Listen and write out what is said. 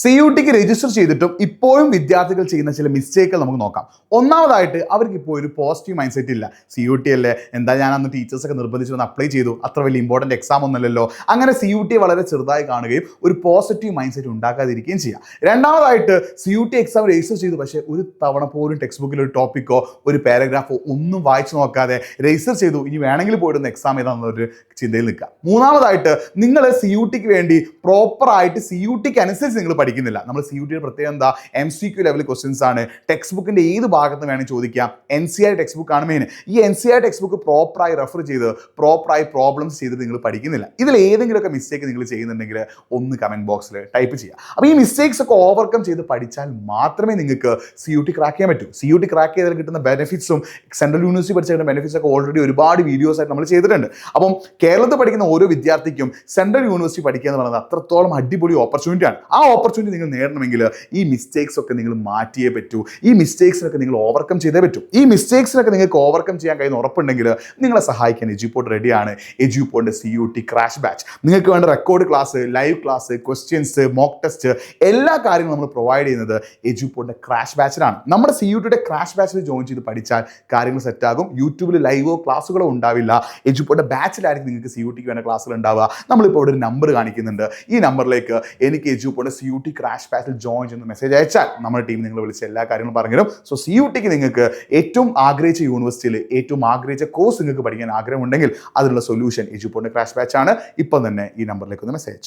CUTക്ക് register ചെയ്തിട്ടും ഇപ്പോഴും വിദ്യാർത്ഥികൾ ചെയ്യുന്ന ചില മിസ്റ്റേക്കുകൾ നമുക്ക് നോക്കാം. ഒന്നാമതായിട്ട് അവർക്ക് ഇപ്പോൾ ഒരു പോസിറ്റീവ് മൈൻഡ് സെറ്റ് ഇല്ല. CUT അല്ലേ, എന്താ ഞാൻ അന്ന് ടീച്ചേഴ്സൊക്കെ നിർബന്ധിച്ച് വന്ന് അപ്ലൈ ചെയ്തു, അത്ര വലിയ ഇമ്പോർട്ടൻറ്റ് എക്സാം ഒന്നുമല്ലല്ലോ. അങ്ങനെ CUT വളരെ ചെറുതായി കാണുകയും ഒരു പോസിറ്റീവ് മൈൻഡ് സെറ്റ് ഉണ്ടാക്കാതിരിക്കുകയും ചെയ്യാം. രണ്ടാമതായിട്ട് CUT എക്സാം രജിസ്റ്റർ ചെയ്തു, പക്ഷേ ഒരു തവണ പോലും ടെക്സ്റ്റ് ബുക്കിൽ ഒരു ടോപ്പിക്കോ ഒരു പാരഗ്രാഫോ ഒന്നും വായിച്ചു നോക്കാതെ രജിസ്റ്റർ ചെയ്തു, ഇനി വേണമെങ്കിൽ പോയിട്ടൊന്ന് എക്സാം ചെയ്താന്നൊരു ചിന്തയിൽ നിൽക്കുക. മൂന്നാമതായിട്ട് നിങ്ങൾ CUTക്ക് വേണ്ടി പ്രോപ്പറായിട്ട് CUTക്ക് അനുസരിച്ച് നിങ്ങൾ പഠിക്കുന്നില്ല. നമ്മൾ CUTയുടെ പ്രത്യേകം എന്താ, MCQ ലെവൽ ക്വസ്റ്റ്യൻസ് ആണ്. ടെക്സ്റ്റ് ബുക്കിന്റെ ഏത് ഭാഗത്ത് വേണമെങ്കിൽ ചോദിക്കാം. NCERT ടെക്സ്റ്റ് ബുക്ക് ആണ് മെയിൻ. ഈ NCERT ടെക്സ്റ്റ് ബുക്ക് പ്രോപ്പറായി റെഫർ ചെയ്ത് പ്രോപ്പറായി പ്രോബ്ലംസ് ചെയ്ത് നിങ്ങൾ പഠിക്കുന്നില്ല. ഇതിൽ ഏതെങ്കിലുമൊക്കെ മിസ്റ്റേക്ക് നിങ്ങൾ ചെയ്യുന്നുണ്ടെങ്കിൽ ഒന്ന് കമന്റ് ബോക്സിൽ ടൈപ്പ് ചെയ്യുക. അപ്പോൾ ഈ മിസ്റ്റേക്സ് ഒക്കെ ഓവർകം ചെയ്ത് പഠിച്ചാൽ മാത്രമേ നിങ്ങൾക്ക് CUT ക്രാക്ക് ചെയ്യാൻ പറ്റൂ. CUT ക്രാക്ക് ചെയ്താൽ കിട്ടുന്ന ബെനിഫിറ്റ്സും സെൻട്രൽ യൂണിവേഴ്സിറ്റി പഠിച്ച ബെനിഫിറ്റ്സ് ഒക്കെ ഓൾറെഡി ഒരുപാട് വീഡിയോസ് ആയിട്ട് നമ്മൾ ചെയ്തിട്ടുണ്ട്. അപ്പം കേരളത്തിൽ പഠിക്കുന്ന ഓരോ വിദ്യാർത്ഥിക്കും സെൻട്രൽ യൂണിവേഴ്സിറ്റി പഠിക്കുക എന്ന് പറയുന്നത് അത്രത്തോളം അടിപൊളി ഓപ്പർച്യൂണിറ്റിയാണ്. ആ ഓപ്പർച്യൂണിറ്റി നിങ്ങൾ നേടണമെങ്കിൽ ഈ മിസ്റ്റേക്സ് ഒക്കെ നിങ്ങൾ മാറ്റിയേ പറ്റൂ. ഈ മിസ്റ്റേക്സിനൊക്കെ നിങ്ങൾ ഓവർകം ചെയ്തേ പറ്റൂ. ഈ മിസ്റ്റേക്സിനൊക്കെ നിങ്ങൾക്ക് ഓവർകം ചെയ്യാൻ കഴിയുന്ന ഉറപ്പുണ്ടെങ്കിൽ നിങ്ങളെ സഹായിക്കാൻ എജ്യൂപോർട്ട് റെഡിയാണ്. എജ്യൂപോർട്ടിന്റെ CUT ക്രാഷ് ബാച്ച്. നിങ്ങൾക്ക് വേണ്ട record class, live class, questions, mock test എല്ലാ കാര്യങ്ങളും നമ്മൾ പ്രൊവൈഡ് ചെയ്യുന്നത് എജ്യൂപോർട്ടിന്റെ ക്രാഷ് ബാച്ചിലാണ്. നമ്മുടെ CUTയുടെ ക്രാഷ് ബാച്ചിൽ ജോയിൻ ചെയ്ത് പഠിച്ചാൽ കാര്യങ്ങൾ സെറ്റാകും. യൂട്യൂബിൽ ലൈവോ ക്ലാസ്സുകളോ ഉണ്ടാവില്ല. എജ്യൂപോർട്ടിന്റെ ബാച്ചിലായിരിക്കും നിങ്ങൾക്ക് CUTക്ക് വേണ്ട ക്ലാസ്സുകൾ ഉണ്ടാവുക. നമ്മളിപ്പോൾ ഇവിടെ ഒരു നമ്പർ കാണിക്കുന്നുണ്ട്. ഈ നമ്പറിലേക്ക് എനിക്ക് എജ്യൂപോർട്ടിന്റെ CUT ക്രാഷ് ബാച്ചിൽ ജോയിൻ ചെയ്യുന്ന മെസ്സേജ് അയച്ചാൽ നമ്മുടെ ടീം നിങ്ങൾ വിളിച്ച് എല്ലാ കാര്യങ്ങളും പറഞ്ഞുതരും. സോ CUTക്ക് നിങ്ങൾക്ക് ഏറ്റവും ആഗ്രഹിച്ച യൂണിവേഴ്സിറ്റിയിൽ ഏറ്റവും ആഗ്രഹിച്ച കോഴ്സ് നിങ്ങൾക്ക് പഠിക്കാൻ ആഗ്രഹമുണ്ടെങ്കിൽ അതിനുള്ള സൊല്യൂഷൻ എജ്യൂപോർട്ടിന്റെ ക്രാഷ് ബാച്ച് ആണ്. ഇപ്പം തന്നെ ഈ നമ്പറിലേക്ക് ഒന്ന് മെസ്സേജ് അയച്ചു.